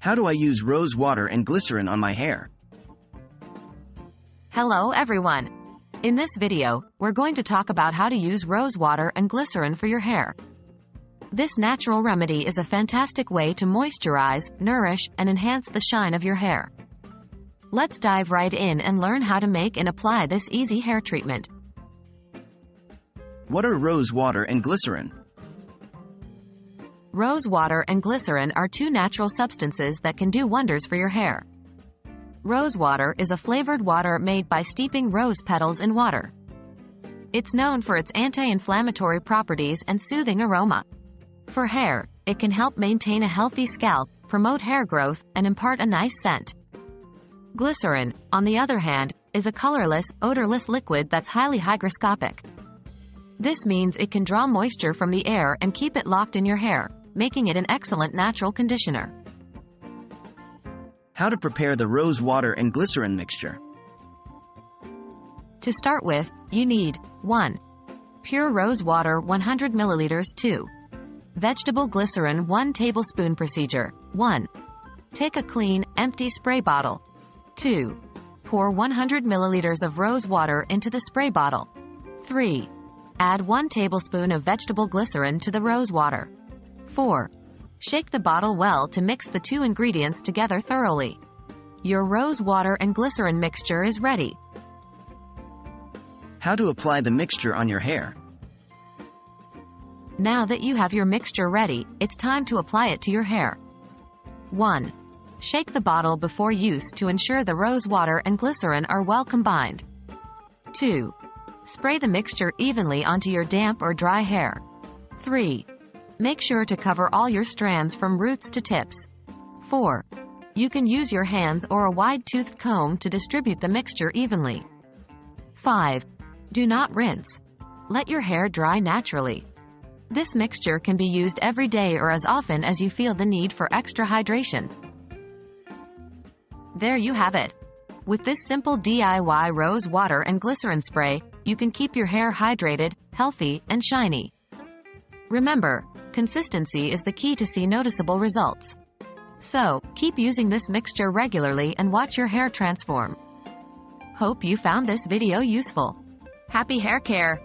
How do I use rose water and glycerin on my hair? Hello everyone. In this video, we're going to talk about how to use rose water and glycerin for your hair. This natural remedy is a fantastic way to moisturize, nourish, and enhance the shine of your hair. Let's dive right in and learn how to make and apply this easy hair treatment. What are rose water and glycerin? Rose water and glycerin are two natural substances that can do wonders for your hair. Rose water is a flavored water made by steeping rose petals in water. It's known for its anti-inflammatory properties and soothing aroma. For hair, it can help maintain a healthy scalp, promote hair growth, and impart a nice scent. Glycerin, on the other hand, is a colorless, odorless liquid that's highly hygroscopic. This means it can draw moisture from the air and keep it locked in your hair, making it an excellent natural conditioner. How to prepare the rose water and glycerin mixture? To start with, you need 1. Pure rose water 100 ml. 2. Vegetable glycerin 1 tablespoon. Procedure 1. Take a clean, empty spray bottle. 2. Pour 100 ml of rose water into the spray bottle. 3. Add 1 tablespoon of vegetable glycerin to the rose water. 4. Shake the bottle well to mix the two ingredients together thoroughly. Your rose water and glycerin mixture is ready. How to apply the mixture on your hair? Now that you have your mixture ready, it's time to apply it to your hair. 1. Shake the bottle before use to ensure the rose water and glycerin are well combined. 2. Spray the mixture evenly onto your damp or dry hair. 3. Make sure to cover all your strands from roots to tips. 4. You can use your hands or a wide-toothed comb to distribute the mixture evenly. 5. Do not rinse. Let your hair dry naturally. This mixture can be used every day or as often as you feel the need for extra hydration. There you have it. With this simple DIY rose water and glycerin spray, you can keep your hair hydrated, healthy, and shiny. Remember, consistency is the key to see noticeable results. So, keep using this mixture regularly and watch your hair transform. Hope you found this video useful. Happy hair care!